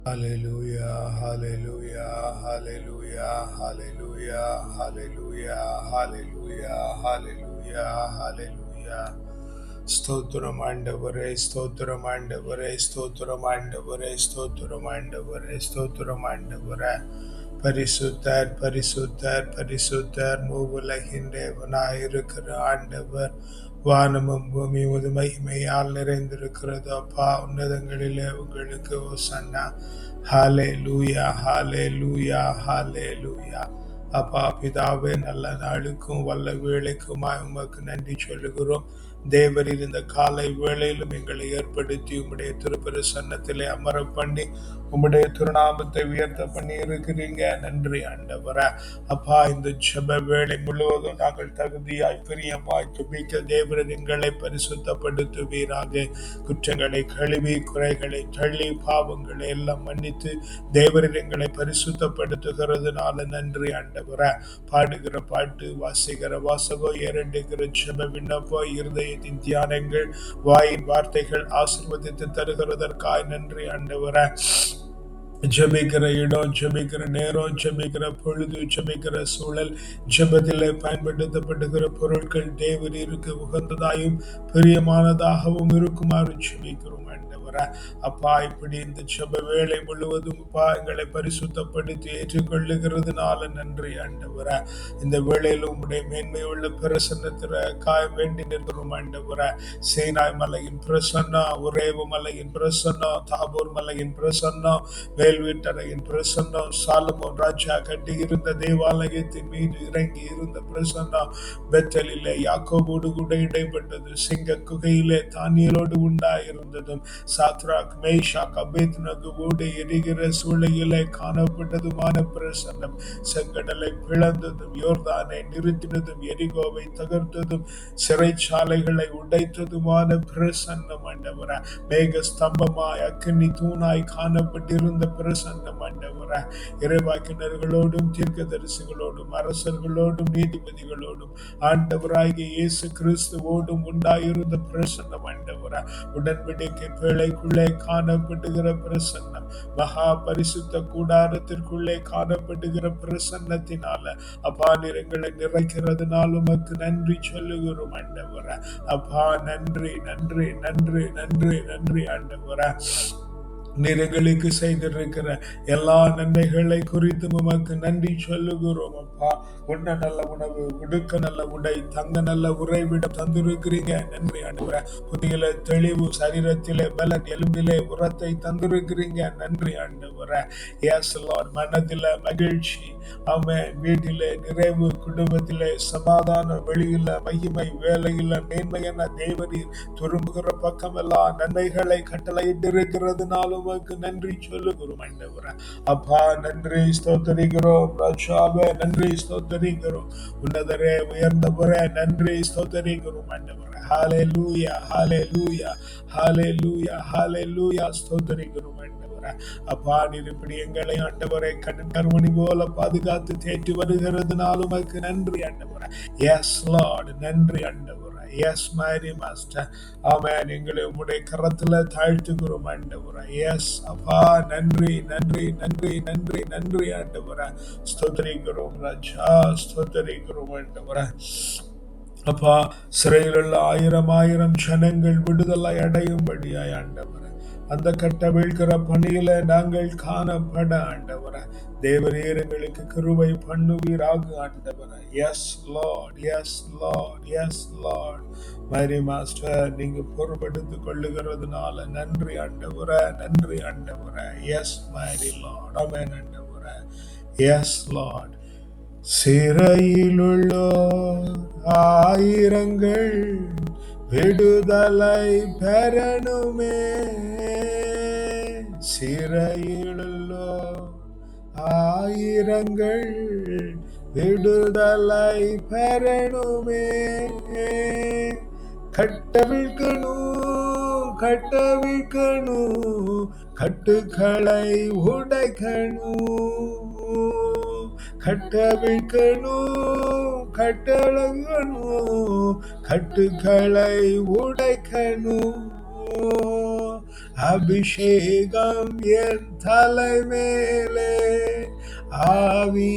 Hallelujah, hallelujah, hallelujah, hallelujah, hallelujah, hallelujah, hallelujah, hallelujah. ஸ்தோத்திரம் ஆண்டவரே, ஸ்தோத்திரம் ஆண்டவரே, ஸ்தோத்திரம் ஆண்டவரே, ஸ்தோத்திரம் ஆண்டவரே, ஸ்தோத்திரம் ஆண்டவரே. பரிசுத்தர், பரிசுத்தர், பரிசுத்தர், மூவுலகின் தேவனாயிருக்கிற ஆண்டவர். வானமும் பூமியும் உமது மகிமையால் நிறைந்திருக்கிறது. அப்பா, உன்னதங்களிலே உங்களுக்கு ஓசன்னா. ஹalleluya, ஹalleluya, ஹalleluya. அப்பா பிதாவே, நல்ல நாளுக்கும் வல்ல வேளைக்குமாய் உமக்கு நன்றி சொல்லுகிறோம். தேவரீர் இந்த காலை வேளையிலும் எங்களை ஏற்படுத்தி உம்முடைய திருப்பிரசன்னத்திலே அமர பண்ணி உம்முடைய திருநாமத்தை உயர்த்த பண்ணி இருக்கிறீங்க. நன்றி ஆண்டவரே. அப்பா, இந்த ஜெப வேளை முழுவதும் நாங்கள் தகுதியாய் பிரியமாய் துபிக்க தேவரீர் எங்களை பரிசுத்தப்படுத்துவீராக. குற்றங்களை கழுவி, குறைகளை தள்ளி, பாவங்களை எல்லாம் மன்னித்து தேவரீர் எங்களை பரிசுத்தப்படுத்துகிறதுனால நன்றி ஆண்டவரே. பாடுகிற பாட்டு, வாசிக்கிற வாசகோ, இரண்டுகிற ஜெப விண்ணப்போ, இருதயத்தின் தியானங்கள், வாயின் வார்த்தைகள் ஆசீர்வதித்து தருகிறதற்காய் நன்றி ஆண்டவரே. ஜெபிக்கிற இடம், ஜெபிக்கிற நேரம், ஜெபிக்கிற பொழுது, ஜெபிக்கிற சூழல், ஜெபத்திலே பயன்படுத்தப்படுகிற பொருட்கள் தேவரீருக்கு உகந்ததாயும் பிரியமானதாகவும் இருக்குமாறு ஜெபிக்கிறோம் ஆண்டவரே. அப்பா, இப்படி இந்த ஜெப வேளை முழுவதும் அப்பா எங்களை பரிசுத்தப்படுத்தி ஏற்றுக்கொள்ளுகிறதுனால நன்றி ஆண்டவரே. இந்த வேளையில் உம்முடைய மேன்மையுள்ள பிரசன்னத்திற்காக வேண்டி நிற்கிறோம் ஆண்டவரே. சீனாய் மலையின் பிரசன்னம், உரேவு மலையின் பிரசன்னம், தாபோர் மலையின் பிரசன்னம், வேல்வீட்டரையின் பிரசன்னம், சாலமோன் ராஜா கட்டியிருந்த தேவாலயத்தின் மீது இறங்கி இருந்த பிரசன்னம், பெத்தலிலே யாக்கோபோடு கூட இடைப்பட்டது, சிங்க குகையிலே தானியலோடு உண்டாயிருந்ததும், சாத்ராக் மேஷாக் அபேத்நகோடு எரிகிற சூளையிலே காணப்பட்டதுமான பிரசன்னம், செங்கடலை பிளந்ததும், யோர்தானை நிறுத்தினதும், எரிகோவை தகர்த்ததும், சிறைச்சாலைகளை உடைத்ததுமான பிரசன்னம் ஆண்டவரே. மேக ஸ்தம்பமாய் அக்கினி தூணாய் காணப்பட்டிருந்த பிரசன்னம் ஆண்டவரே. இறைவாக்கினர்களோடும் தீர்க்கதரிசிகளோடும் அரசர்களோடும் நீதிபதிகளோடும் ஆண்டவராகிய இயேசு கிறிஸ்துவோடும் உண்டாயிருந்த பிரசன்னம் ஆண்டவரே. உடன்படிக்கை பேழைக்குள்ளே காணப்படுகிற பிரசன்னம், மகா பரிசுத்த கூடாரத்திற்குள்ளே காணப்படுகிற பிரசன்னத்தினால அப்பா நிறங்களை நிறைக்கிறதுனால உமக்கு நன்றி சொல்லுகிறோம் ஆண்டவரே. அப்பா, நன்றி நன்றி நன்றி நன்றி நன்றி ஆண்டவரே. நிறங்களுக்கு செய்திருக்கிற எல்லா நன்மைகளை குறித்து உமக்கு நன்றி சொல்லுகிறோம் அப்பா. உண்ண நல்ல உணவு, உடுக்க நல்ல உடை, தங்க நல்ல உறைவிடம் தந்திருக்கிறீங்க. நன்றி ஆண்டவரே. புதியில தெளிவு, சரீரத்திலே பலன், எலும்பிலே உரத்தை தந்திருக்கிறீங்க. நன்றி ஆண்டவரே. Yes Lord. மனதில மகிழ்ச்சி, ஆமென். வீட்டிலே நிறைவு, குடும்பத்திலே சமாதானம், வெளியில மகிமை, வேலையில மேன்மையான தேவரீர் திரும்புகிற பக்கமெல்லாம் நன்மைகளை கட்டளையிட்டு இருக்கிறதுனாலும் உமக்கு நன்றி சொல்லுகிறோம் ஆண்டவரே. அப்பா, நன்றி ஸ்தோத்தரிக்கிறோம் ராஜாவே. நன்றி ஸ்தோத்தரிக்கிறோம் உன்னதரே, உயர்ந்தவரே. நன்றி ஸ்தோத்தரிக்கிறோம் ஆண்டவரே. ஹalleluya, ஹalleluya, ஹalleluya, ஹalleluya. ஸ்தோத்தரிக்கிறோம் ஆண்டவரே. அப்பா, நீர் இப்படி எங்களை ஆண்டவரை கண்மணி போல பாதுகாத்து தேற்றி வருகிறதுனால உமக்கு நன்றி ஆண்டவரே. Yes Lord. நன்றி ஆண்டவரே. Yes my master. ஆமென். எங்களை உம்முடைய கரத்துல தாழ்த்துகிறோம் ஆண்டவரே. எஸ் அப்பா, நன்றி நன்றி நன்றி நன்றி நன்றி ஆண்டவரே. ஸ்தோத்திரிக்கிறோம் ராஜா, ஸ்தோத்திரிக்கிறோம் ஆண்டவரே. அப்பா, சிறையில் உள்ள ஆயிரம் ஆயிரம் ஜனங்கள் விடுதலை அடையும்படியாய் ஆண்டவரே, அந்த கட்டவிழ்கிற பணியில நாங்கள் காணப்பட ஆண்டவரே தேவரீர் எங்களுக்கு கிருபை பண்ணுவீராக ஆண்டவரே. Yes Lord, yes Lord, yes Lord. My master, நீங்க பொறுப்படுத்திக் கொள்ளுகிறதுனால நன்றி ஆண்டவரே, நன்றி ஆண்டவரே. எஸ் மேரி லார்ட். ஆமென் ஆண்டவரே. Yes Lord. சிறையிலுள்ளோர் ஆயிரங்கள் விடுதலை பெறணுமே, சிறையிலுள்ளோர் ஆயிரங்கள் விடுதலை பெறணுமே. கட்டவிழ்க்கணும், கட்டவிழ்க்கணும், கட்டுக்களை உடைக்கணும், கட்டவிழ்க்கணும், கட்டளங்கணும், கட்டுக்களை உடைக்கணும். அபிஷேகம் என் தலைமேலே, ஆவியானவர்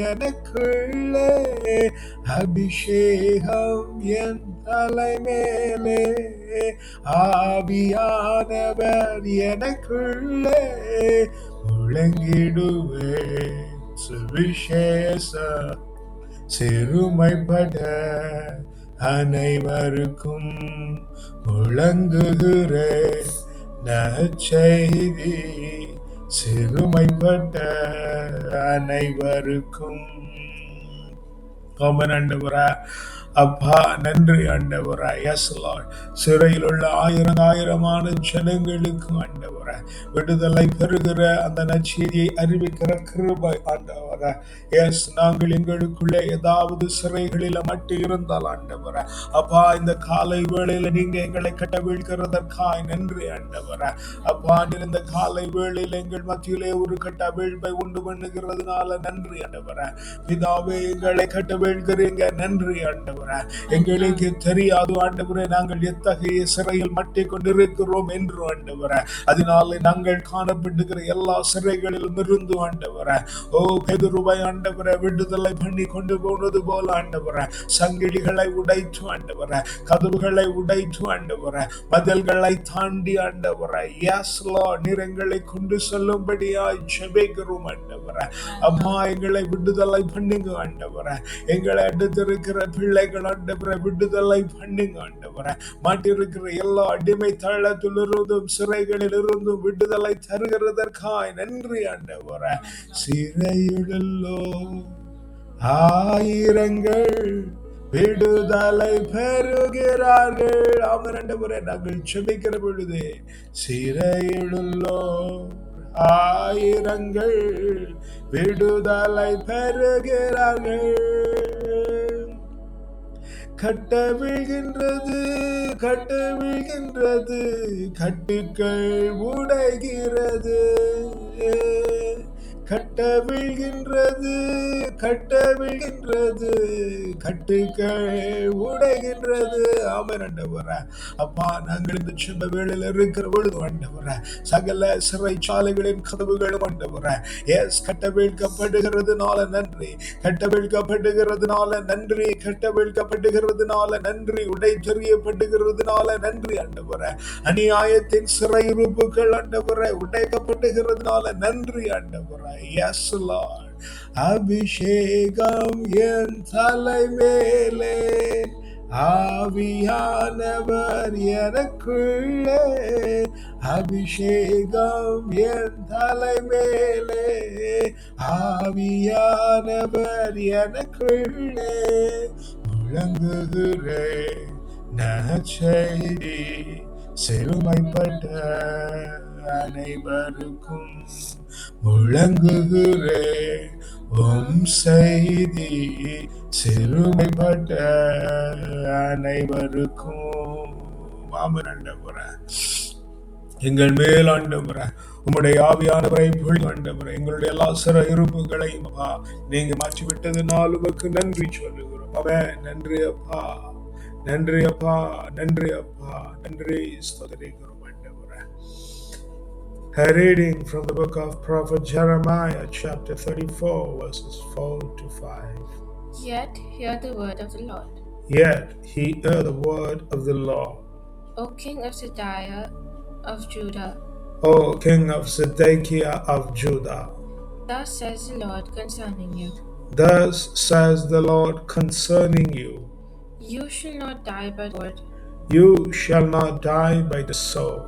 எனக்குள்ளே, அபிஷேகம் என் தலைமேலே, ஆவியானவர் எனக்குள்ளே, முழங்கிடுவே சுவிசேஷ சிறுமைப்பட அனைவருக்கும் முழங்குகிற நற்செய்தி, சிறுமைப்பட்ட அனைவருக்கும். ஆமென் ஆண்டவரே. அப்பா நன்றி ஆண்டவரே. Yes lord. சிறையில் உள்ள ஆயிரமான ஜனங்களுக்கு ஆண்டவரே விடுதலை பெறுகிற அந்த நற்செய்தியை அறிவிக்கிற கிருபை ஆண்டவரே. எஸ், நாங்கள் எங்களுக்குள்ளே ஏதாவது சிறைகளில மட்டும் இருந்தால் ஆண்டவரே, அப்பா இந்த காலை வேளையில நீங்க எங்களை கட்டவிழ்கிறதற்காய் நன்றி ஆண்டவரே. அப்பா நீர் இந்த காலை வேளையில எங்கள் மத்தியிலே ஒரு கட்டவிழ்ப்பை உண்டு பண்ணுகிறதுனால நன்றி ஆண்டவரே. பிதாவே, எங்களை கட்டவிழ்கிறீங்க, நன்றி ஆண்டவரே. எங்களுக்கு தெரியாது ஆண்டவரே நாங்கள் எத்தகைய சிறையில் மாட்டிக் கொண்டிருக்கிறோம் என்று ஆண்டவரே. அதனால நாங்கள் காணப்படுகிற எல்லா சிறைகளிலும் இருந்து ஆண்டவரே, ஓ பேதுருவை ஆண்டவரே விடுதலை பண்ணி கொண்டு போனது போல ஆண்டவரே, சங்கிலிகளை உடைத்து ஆண்டவரே, கதவுகளை உடைத்து ஆண்டவரே, மதில்களை தாண்டி ஆண்டவரே, எஸ் லார்ட், நீர் எங்களை கொண்டு செல்லும்படியாய் ஜெபிக்கிறோம் ஆண்டவரே. அம்மா எங்களை விடுதலை பண்ணுங்க ஆண்டவரே. எங்களை அடுத்திருக்கிற பிள்ளைகள் ஆண்டவரே விடுதலை பண்ணுங்க ஆண்டவரே. மாட்டிருக்கிற எல்லா அடிமை தளத்திலிருந்தும் சிறைகளில் இருந்தும் விடுதலை தருகிறதற்காய் நன்றி ஆண்டவரே. சிறையுள்ளோ ஆயிரங்கள் விடுதலை பெறுகிறார்கள். ஆமென் ஆண்டவரே. நாங்கள் ஜெபிக்கிற பொழுது சிறையுள்ளோ ஆயிரங்கள் விடுதலை பெறுகிறார்கள். கட்டவிழ்கின்றது கட்டவிழ்கின்றது, கட்டுக்கள் உடைகிறது. கட்டவிழ்கின்றது கட்டவிழ்கின்றது, கட்டுக்கள் உடைகின்றது. ஆமென் ஆண்டவரே. அப்பா நாங்கள் இந்த சின்ன வேளையில் இருக்கிற பொழுது ஆண்டவரே சகல சிறைச்சாலைகளின் கதவுகளும் ஆண்டவரே எஸ் கட்டவிழ்க்கப்படுகிறதுனால நன்றி, கட்டவிழ்க்கப்படுகிறதுனால நன்றி, கட்டவிழ்க்கப்படுகிறதுனால நன்றி, உடை தெரியப்படுகிறதுனால நன்றி ஆண்டவரே. அநியாயத்தின் சிறையிருப்புகள் ஆண்டவரே உடைக்கப்படுகிறதுனால நன்றி ஆண்டவரே. Yes Lord. அபிஷேகம் என் தலைமேலே, ஆவியானவர் எனக்குள்ளே, அபிஷேகம் என் தலைமேலே, ஆவியானவர் எனக்குள்ளே, முழங்குகிறே நற்செய்தி சிறுமைப்பட்ட அனைவருக்கும், முழங்குகிறே உம் செய்தி சிறுமைப்பட்ட அனைவருக்கும். ஆமென் ஆண்டவரே. எங்கள் மேல் ஆண்டவரே உம்முடைய ஆவியானவரை பொழிந்து ஆண்டவரே எங்களுடைய எல்லா சிற இருப்புகளையும் நீங்க மாற்றிவிட்டதுனால் உமக்கு நன்றி சொல்லுகிறோம். ஆமென். நன்றி அப்பா, நன்றி அப்பா, நன்றி அப்பா, நன்றி ஸ்தோத்திரிக்கிறோம். A reading from the book of Prophet Jeremiah, chapter 34, verses 4 to 5. Yet hear the word of the Lord. Yet hear the word of the Lord. O King of Zedekiah of Judah. O King of Zedekiah of Judah. Thus says the Lord concerning you. Thus says the Lord concerning you. You shall not die by the sword. You shall not die by the sword.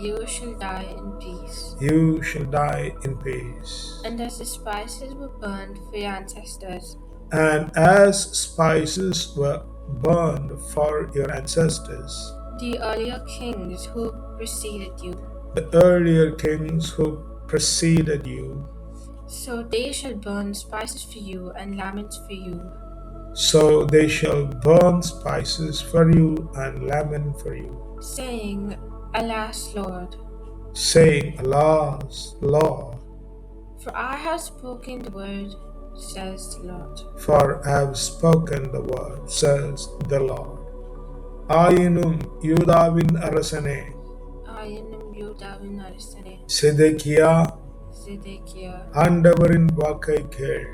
You shall die in peace. You shall die in peace. And as the spices were burned for your ancestors, And as spices were burned for your ancestors, the earlier kings who preceded you, the earlier kings who preceded you, so they shall burn spices for you and laments for you. so they shall burn spices for you and lament for you, saying, Alas, Lord, saying, Alas, Lord, for I have spoken the word, says the Lord. for I have spoken the word, says the Lord. ஆயினும் யூதாவின் அரசனே, என்னும் யூதாவின் அரசனே, சிதேக்கியா, சிதேக்கியா, ஆண்டவரின் வாக்கை கேள்.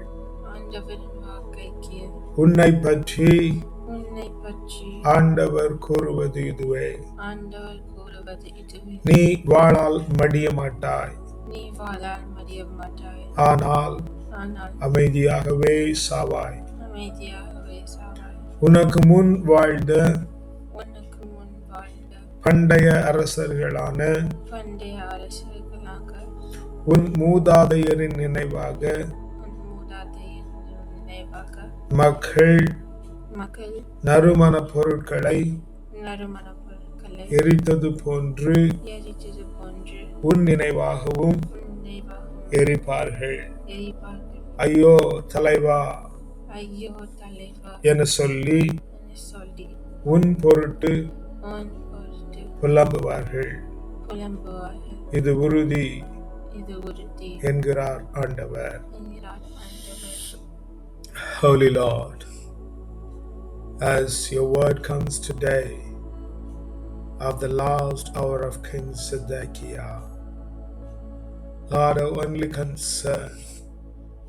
ஆண்டவரின் வாக்கை கேள். உன்னை பற்றி ஆண்டவர் கூறுவது இதுவே. ஆண்டவர் கூறுவது இதுவே. நீ வாளால் மடிய மாட்டாய், நீ வாளால் மடிய மாட்டாய், ஆனால் அமைதியாகவே சாவாய். அமைதியாகவே சாவாய். உனக்கு முன் வாழ்ந்த உனக்கு முன் வாழ்ந்த பண்டைய அரசர்களான உன் மூதாதையரின் நினைவாக மக்கள் நறுமண பொருட்களை எரித்தது போன்று உன் நினைவாகவும் எரிப்பார்கள். ஐயோ தலைவா என சொல்லி உன் பொருட்டு புலம்புவார்கள். இது உறுதி என்கிறார் ஆண்டவர். Holy Lord, as your word comes today of the last hour of King Zedekiah, Lord, our only concern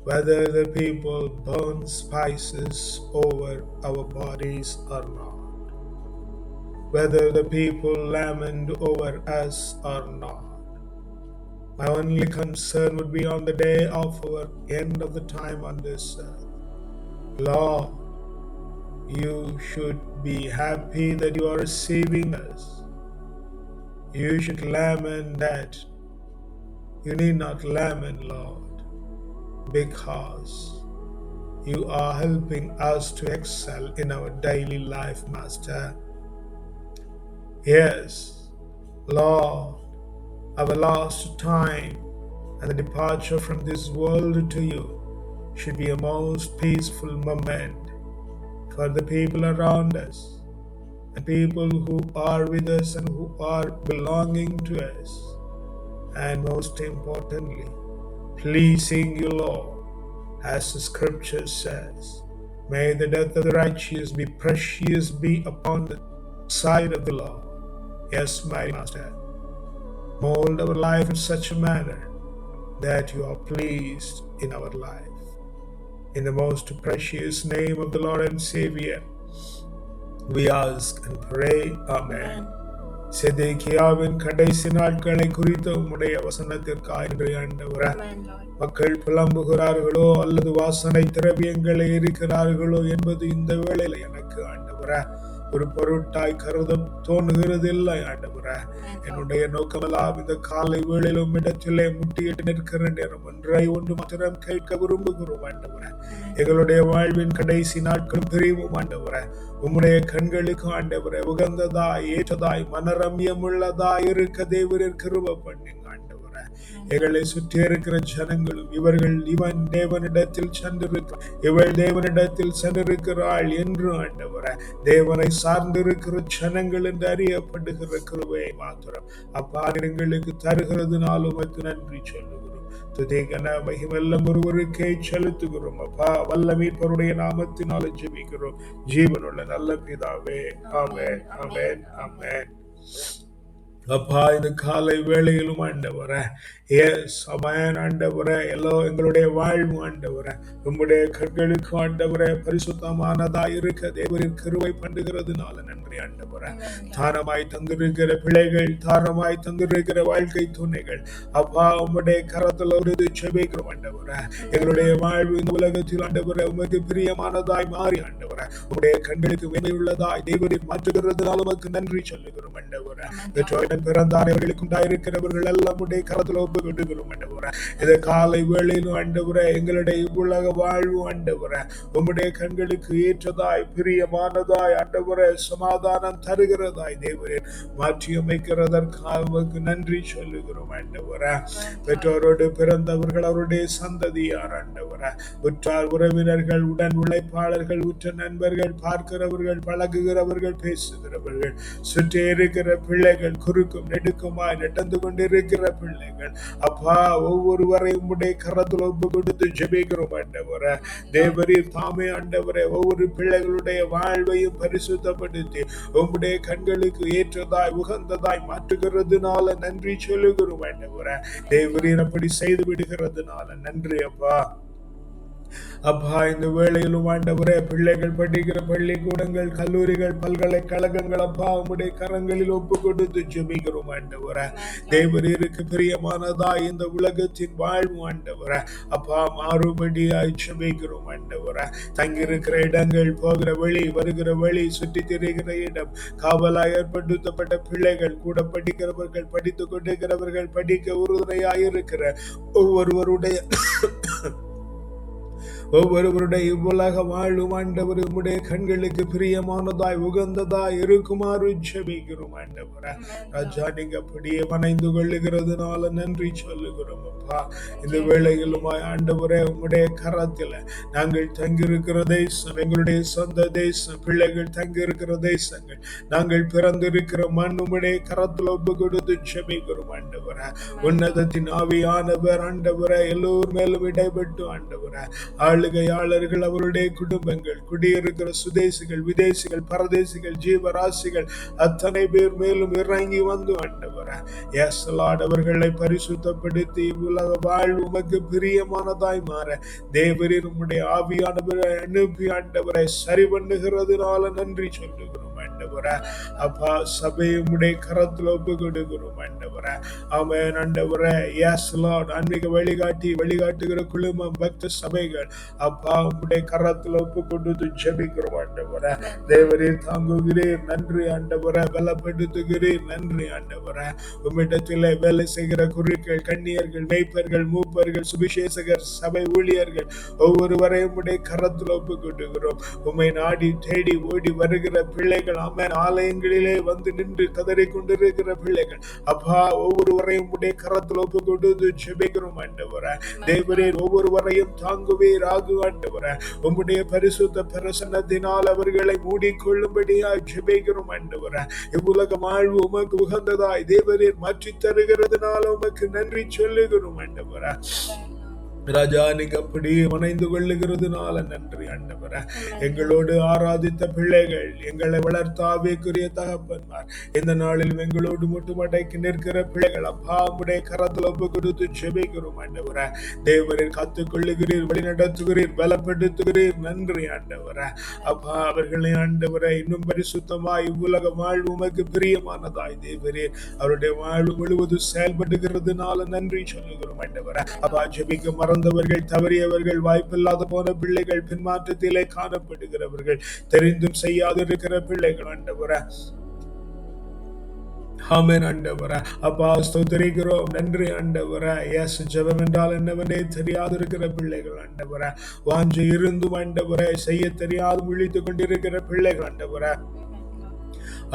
whether the people burn spices over our bodies or not, whether the people lament over us or not. My only concern would be on the day of our end of the time on this earth. Lord, you should be happy that you are receiving us. You should lament that. You need not lament, Lord, because you are helping us to excel in our daily life, Master. Yes, Lord, our last time and the departure from this world to you should be a most peaceful moment for the people around us, the people who are with us and who are belonging to us, and most importantly, pleasing you, Lord, as the scripture says. May the death of the righteous be precious be upon the sight of the Lord. Yes, my Master, mold our life in such a manner that you are pleased in our life. In the most precious name of the Lord and Savior, we ask and pray. Amen. செதேக்கியாவின் கடைசி நாட்களை குறித்த உம்முடைய வசனத்திற்காக நன்றி ஆண்டவரே. மக்கள் புலம்புகிறார்களோ அல்லது வாசனை திரவியங்களை எரிக்கிறார்களோ என்பது இந்த வேளையில எனக்கு ஆண்டவரே ஒரு பொருட்டாய் கருத தோணுகிறது இல்லை ஆண்டவரே. என்னுடைய நோக்கமெல்லாம் இந்த காலை வேளையிலும் இடத்திலே முட்டியிட்டு நிற்கிற நேரம் ஒன்று மாத்திரம் கேட்க விரும்புகிறோம் ஆண்டவரே. எங்களுடைய வாழ்வின் கடைசி நாட்களும் பிரிவும் ஆண்டவரே உம்முடைய கண்களுக்கு ஆண்டவரே உகந்ததாய் ஏற்றதாய் மனரம்யம் உள்ளதாய் இருக்க தேவரீர் கிருபை பண்ணுங்க ஆண்டவரே. எங்களை சுற்றி இருக்கிற ஜனங்களும் இவன் தேவனிடத்தில் சென்றிருக்கிறார், இவள் தேவனிடத்தில் சென்றிருக்கிறாள் என்று ஆண்டவரே தேவனை சார்ந்திருக்கிற ஜனங்கள் என்று அறியப்படுகிற கிருபையை மாத்திரம் அப்பா எங்களுக்கு தருகிறதுனால உமக்கு நன்றி சொல்லுகிறோம். துதிகன மகிமெல்லாம் ஒருவருக்கே செலுத்துகிறோம். அப்பா வல்ல மீட்பருடைய நாமத்தினால ஜெபிக்கிறோம் ஜீவனுள்ள நல்ல பிதாவே. ஆமென், ஆமென், ஆமென். அப்பா இந்த காலை வேளையிலும் ஆண்டவரே எஸ் அமேன் ஆண்டவரே எல்லோ எங்களுடைய வாழ்வு ஆண்டவரே உம்முடைய கண்களுக்கு ஆண்டவரே பரிசுத்தமானதா இருக்க தேவரின் கிருபை பண்ணுகிறதுனால நன்றி ஆண்டவரே. தானமாய் தந்திருக்கிற பிள்ளைகள், தானமாய் தந்திருக்கிற வாழ்க்கை துணைகள் அப்பா உம்முடைய கரத்தில் ஒரு செபிக்கிறோம் ஆண்டவரே. எங்களுடைய வாழ்வு இந்த உலகத்தில் ஆண்டவரே உமக்கு பிரியமானதாய் மாறி ஆண்டவரே உம்முடைய கண்களுக்கு மேலுள்ளதாய் தேவரின் மாற்றுகிறதுனால உமக்கு நன்றி சொல்லுகிறோம் ஆண்டவரே. பிறந்தானவர்களுக்கு உண்டாயிருக்கிறவர்கள் எல்லாம் உடைய கரத்தில் ஒப்பு கொண்டுகிறோம் ஆண்டவரே. இந்த காலை வேளையிலும் ஆண்டவரே எங்களுடைய உலக வாழ்வு ஆண்டவரே உம்முடைய கண்களுக்கு ஏற்றதாய் பிரியமானதாய் ஆண்டவரே சமாதானம் தருகிறதாய் தேவரே மாற்றி அமைக்கிறதற்காக நன்றி சொல்லுகிறோம் ஆண்டவரே. பெற்றோரோடு பிறந்தவர்கள் அவருடைய சந்ததியார் ஆண்டவரே, உற்றார் உறவினர்கள், உடன் உழைப்பாளர்கள், உற்ற நண்பர்கள், பார்க்கிறவர்கள், பழகுகிறவர்கள், பேசுகிறவர்கள், சுற்றி இருக்கிற பிள்ளைகள், குறுக்கும் நெடுக்குமாய் நடந்து கொண்டிருக்கிற பிள்ளைகள் அப்பா ஒவ்வொருவரை உம்முடைய கரத்தில் ஒப்பு கொடுத்து ஜெபிக்கிறோம் ஆண்டவரே. தேவரீர் தாமே ஆண்டவரே ஒவ்வொரு பிள்ளைகளுடைய வாழ்வையும் பரிசுத்தப்படுத்தி உம்முடைய கண்களுக்கு ஏற்றதாய் உகந்ததாய் மாற்றுகிறதுனால நன்றி சொல்லுகிறோம் ஆண்டவரே. தேவரீர் அப்படி செய்து விடுகிறதுனால நன்றி அப்பா. அப்பா இந்த வேளையிலும் ஆண்டவரே பிள்ளைகள் படிக்கிற பள்ளிக்கூடங்கள், கல்லூரிகள், பல்கலைக்கழகங்கள் அப்பா உம்முடைய கரங்களில் ஒப்பு கொடுத்து ஜெபிக்கிறோம் ஆண்டவரே. தேவரீருக்கு பிரியமானதா இந்த உலகத்தின் வாழ்வு ஆண்டவரே அப்பா மாறுபடியாய் ஜெபிக்கிறோம் ஆண்டவரே. தங்கியிருக்கிற இடங்கள், போகிற வழி, வருகிற வழி, சுற்றி திரிகிற இடம், காவலாய் ஏற்படுத்தப்பட்ட பிள்ளைகள், கூட படிக்கிறவர்கள், படித்துக் கொண்டிருக்கிறவர்கள், படிக்க உறுதுணையாயிருக்கிற ஒவ்வொருவருடைய இவ்வுலக வாழும் ஆண்டவர் உம்முடைய கண்களுக்கு பிரியமானதாய் உகந்ததாய் இருக்குமாறு ஜெபிக்கிறோம் ஆண்டவரே. ராஜா நீங்க அப்படியே மனைந்து கொள்ளுகிறதுனால நன்றி சொல்லுகிறோம் அப்பா. இந்த வேளையிலும் ஆண்டவரே உம்முடைய கரத்தில் நாங்கள் தங்கியிருக்கிற தேசம், எங்களுடைய சொந்த தேசம், பிள்ளைகள் தங்கியிருக்கிற தேசங்கள், நாங்கள் பிறந்திருக்கிற மண் உம்முடைய கரத்தில் ஒப்பு கொடுத்து ஜெபிக்கிறோம் ஆண்டவரே. உன்னதத்தின் ஆவியானவர் ஆண்டவரே எல்லோர் மேலும் இடைப்பட்டு ஆண்டவரே ஆளுகையாளர்கள், அவருடைய குடும்பங்கள், குடியிருக்கிற சுதேசிகள், விதேசிகள், பரதேசிகள், ஜீவராசிகள் அத்தனை பேர் மேலும் இறங்கி வந்து ஆண்டவரே எஸ் லார்ட் அவர்களை பரிசுத்தப்படுத்தி உலக வாழ்வு உமக்கு பிரியமானதாய் மாற தேவரீர் உம்முடைய ஆவியானவரை அனுப்பி ஆண்டவரை சரி பண்ணுகிறதுனால நன்றி சொல்லுகிறோம் ஆண்டவரே. அப்பா சபையை உம்முடைய கரத்தில் ஒப்பு கொடுக்கிறோம் ஆண்டவரே. ஆமென் ஆண்டவரே. எஸ் லார்ட் ஆன்மீக வழிகாட்டுகிற குழுமம், பக்த சபைகள் அப்பா உம்முடைய கரத்தில் ஒப்பு கொடுத்து ஜெபிக்கிறோம் ஆண்டவரே. தேவரீர் தாங்குகிறீர் நன்றி ஆண்டவரே. பலப்படுத்துகிறீர் நன்றி ஆண்டவரே. உம்மிடத்திலே வேலை செய்கிற குருக்கள், கன்னியர்கள், மேய்ப்பர்கள், மூப்பர்கள், சுவிசேஷகர், சபை ஊழியர்கள் ஒவ்வொருவரையும் உம்முடைய கரத்தில் ஒப்பு கொடுக்கிறோம். உம்மை நாடி தேடி ஓடி வருகிற பிள்ளைகள், ஆமென், ஆலயங்களிலே வந்து நின்று கதறி கொண்டிருக்கிற பிள்ளைகள் அப்பா ஒவ்வொருவரையும் உம்முடைய கரத்தில் ஒப்பு கொடுத்து ஜெபிக்கிறோம் ஆண்டவரே. தேவரீர் ஒவ்வொருவரையும் தாங்குவீர் ஆண்டவரே. உம்முடைய பரிசுத்த பிரசன்னத்தினால் அவர்களை மூடிக்கொள்ளும்படியாய் ஜெபிக்கிறோம் ஆண்டவரே. இவ்வுலக வாழ்வு உமக்கு உகந்ததாய் தேவரீர் மாற்றி தருகிறதுனால உமக்கு நன்றி சொல்லுகிறோம் ஆண்டவரே. ராஜா நீங்க அப்படி மனைந்து கொள்ளுகிறதுனால நன்றி ஆண்டவரே. எங்களோடு ஆராதித்த பிள்ளைகள், எங்களை வளர்த்த ஆவிக்குரிய தகப்பன்மார், இந்த நாளில் எங்களோடு முட்டுமடைக்கு நிற்கிற பிள்ளைகள் அப்பா உம்முடைய கரத்தில் ஒப்பு கொடுத்து ஜெபிக்கிறோம் ஆண்டவரே. தேவரீர் காத்துக்கொள்ளுகிறீர், வழிநடத்துகிறீர், பலப்படுத்துகிறீர் நன்றி ஆண்டவரே. அப்பா அவர்களை ஆண்டவரை இன்னும் பரிசுத்தமாய் இவ்வுலக வாழ்வு உமக்கு பிரியமானதாய் தேவரீர் அவருடைய வாழ்வு முழுவதும் செயல்படுகிறதுனால நன்றி சொல்லுகிறோம் ஆண்டவரே. அப்பா ஜெபிக்க மறந்தவர்கள், தவறியவர்கள், வாய்ப்பில்லாத போன பிள்ளைகள், பின்மாற்றத்திலே காணப்படுகிறவர்கள், தெரிந்தும் செய்யாதிருக்கிற பிள்ளைகள் ஆண்டவரே. ஆமென் ஆண்டவரே. அப்பா ஸ்தோத்திரிக்கிறோம் நன்றி ஆண்டவரே. எஸ் ஜெபம் என்றால் என்னவென்றே தெரியாதிருக்கிற பிள்ளைகள் ஆண்டவரே, வாஞ்சை இருந்தும் ஆண்டவரே செய்ய தெரியாது விழித்துக் கொண்டிருக்கிற பிள்ளைகள் ஆண்டவரே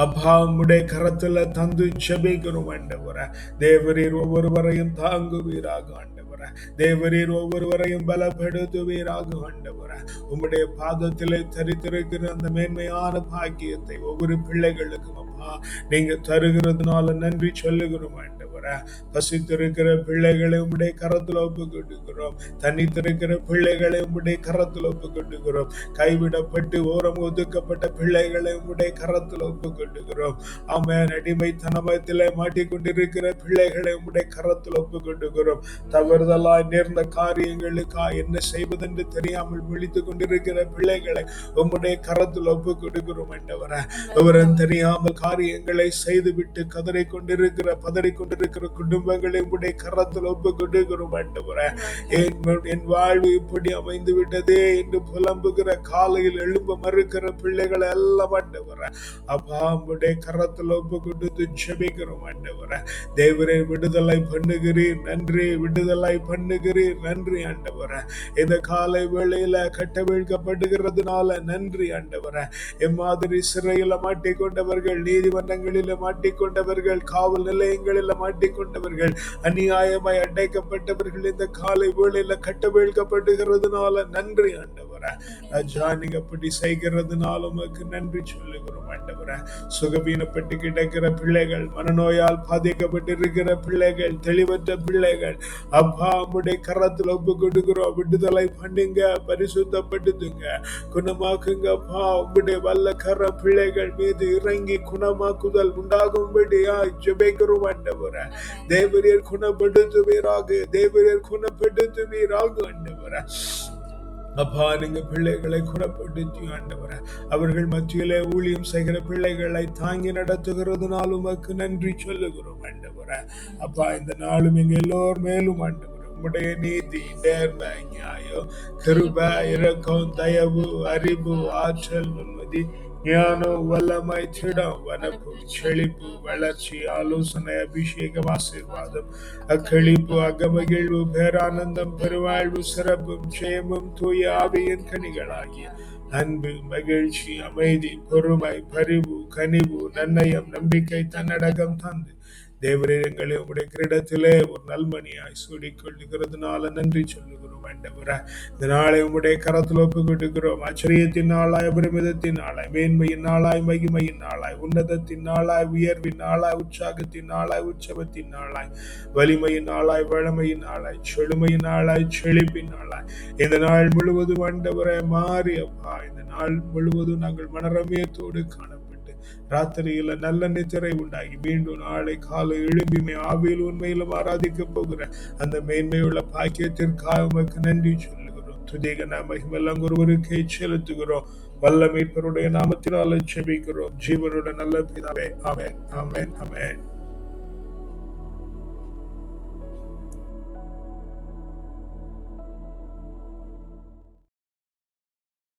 அப்பா உம்முடைய கரத்துல தந்து ஜெபிக்கிறோம் ஆண்டவரே. தேவரீர் ஒவ்வொருவரையும் தாங்குவீராக ஆண்டவரே. தேவரீர் ஒவ்வொருவரையும் பலப்படுத்துவீராக ஆண்டவரே. உம்முடைய பாதத்திலே தரித்திருக்கிற அந்த மேன்மையான பாக்கியத்தை ஒவ்வொரு பிள்ளைகளுக்கும் அப்பா நீங்க தருகிறதுனால நன்றி சொல்லுகிறோம் ஆண்டவரே. பசித்திருக்கிற பிள்ளைகளை உம்முடைய கரத்தில் ஒப்பு கொடுக்கிறோம். தனித்திருக்கிற பிள்ளைகளை உம்முடைய கரத்தில் ஒப்பு கொடுக்கிறோம். கைவிடப்பட்டு ஓரம் ஒதுக்கப்பட்ட பிள்ளைகளை உம்முடைய கரத்தில் ஒப்பு கொடுக்கிறோம். ஆமென். அடிமைத்தனத்திலே மாட்டிக்கொண்டிருக்கிற பிள்ளைகளை உம்முடைய கரத்தில் ஒப்பு கொடுக்கிறோம். தவறுதலாய் நேர்ந்த காரியங்களுக்கா என்ன செய்வதென்று தெரியாமல் விழித்துக் கொண்டிருக்கிற பிள்ளைகளை உம்முடைய கரத்தில் ஒப்பு கொடுக்கிறோம் ஆண்டவரே. விவரம் தெரியாமல் காரியங்களை செய்துவிட்டு கதறிக்கொண்டிருக்கிற பதறிக்கொண்டிருக்கிற குடும்பங்களை உம்முடைய கரத்தில் ஒப்பு கொடுக்கிறோம் ஆண்டவரே. என் வாழ்வு இப்படி அமைந்து விட்டதே என்று புலம்புகிற, காலையில் எழும்ப மறுக்கிற பிள்ளைகளை எல்லாம் ஆண்டவரே அப்பா உம்முடைய கரத்தில் ஒப்பு கொடுத்து ஜெபிக்கிறோம் ஆண்டவரே. தேவரே விடுதலை பண்ணுகிறீர் நன்றி, விடுதலை பண்ணுகிறீர் நன்றி ஆண்டவரே. இந்த காலை வேளையில கட்டவிழ்க்கப்படுகிறதுனால நன்றி ஆண்டவரே. எம்மாதிரி சிறையில மாட்டிக்கொண்டவர்கள், நீதிமன்றங்களில மாட்டிக்கொண்டவர்கள், காவல் நிலையங்களில மாட்டிக்கொண்டவர்கள், அநியாயமாய் அடைக்கப்பட்டவர்கள் இந்த காலை வேளையில கட்டவிழ்க்கப்படுகிறதுனால நன்றி ஆண்டவரே. ஆண்டவரே. ராஜா, நீங்க அப்படி செய்கிறதுனால உமக்கு நன்றி சொல்லுகிறோம் ஆண்டவரே. சுகவீனப்பட்டு கிடக்கிற பிள்ளைகள், மனநோயால் பாதிக்கப்பட்டு இருக்கிற பிள்ளைகள், தெளிவற்ற பிள்ளைகள், அப்பா உம்முடைய கரத்தில் ஒப்பு கொடுக்கிறோம். விடுதலை பண்ணுங்க, பரிசுத்தப்படுத்துங்க, குணமாக்குங்க. அப்பா உம்முடைய வல்ல கர பிள்ளைகள் மீது இறங்கி குணமாக்குதல் உண்டாகும்படியாய் ஜெபிக்கிறோம் ஆண்டவரே. தேவரீர் குணப்படுத்துவீராக, தேவரீர் குணப்படுத்துவீராக ஆண்டவரே. அப்பா, நீங்க பிள்ளைகளை குணப்படுத்தி ஆண்டவரே, அவர்கள் மத்தியிலே ஊழியம் செய்கிற பிள்ளைகளை தாங்கி நடத்துகிறதுனால உமக்கு நன்றி சொல்லுகிறோம் ஆண்டவரே. அப்பா, இந்த நாளும் எங்க எல்லோர் மேலும் ஆண்டவரே உம்முடைய நீதி, நேர்மை, நியாயம், கிருபை, இரக்கம், தயவு, அறிவு, ஆற்றல், உன்மதி, ஞானம், வல்லமை, திடம், வனப்பு, செழிப்பு, வளர்ச்சி, ஆலோசனை, அபிஷேகம், ஆசீர்வாதம், அக்களிப்பு, அகமகிழ்வு, பேரானந்தம், பெருவாழ்வு, சிறப்பும் ஜெயமும் தூய ஆவியின் கனிகளாகிய அன்பு, மகிழ்ச்சி, அமைதி, பொறுமை, பரிவு, கனிவு, நன்னயம், நம்பிக்கை, தன்னடக்கம் தந்து தேவரீர் எங்களை உடைய கிரீடத்திலே ஒரு நல்மணியாய் சூடிக்கொள்ளுகிறதுனால நன்றி சொல்லுகிறோம் ஆண்டவரே. இந்த நாளை உம்முடைய கரத்தில் ஒப்பு கொடுக்கிறோம். ஆச்சரியத்தின் நாளாய், அபரிமிதத்தின் நாளாய், மேன்மையின் நாளாய், மகிமையின் நாளாய், உன்னதத்தின் நாளாய், உயர்வின் நாளாய், உற்சாகத்தின் நாளாய், உற்சவத்தின் நாளாய், வலிமையின் நாளாய், வளமையின் நாளாய், செழுமையின் நாளாய், செழிப்பின் நாளாய், இந்த நாள் முழுவதும் ஆண்டவரே மாறி அப்பா, இந்த நாள் முழுவதும் நாங்கள் மனரமியத்தோடு காணப்பட்டு ராத்திரியில நல்ல நித்திரை உண்டாகி மீண்டும் நாளை காலை எழும்பிமை ஆவியில் உண்மையிலும் ஆராதிக்க போகிற அந்த மேன்மையுள்ள பாக்கியத்திற்காக உமக்கு நன்றி சொல்லுகிறோம். துதிக மகிமெல்லாம் ஒருவருக்கே செலுத்துகிறோம். வல்ல மீட்பருடைய நாமத்தினால ஜெபிக்கிறோம். ஜீவனுடைய நல்ல பிதாவே. ஆமென், ஆமென், ஆமென்.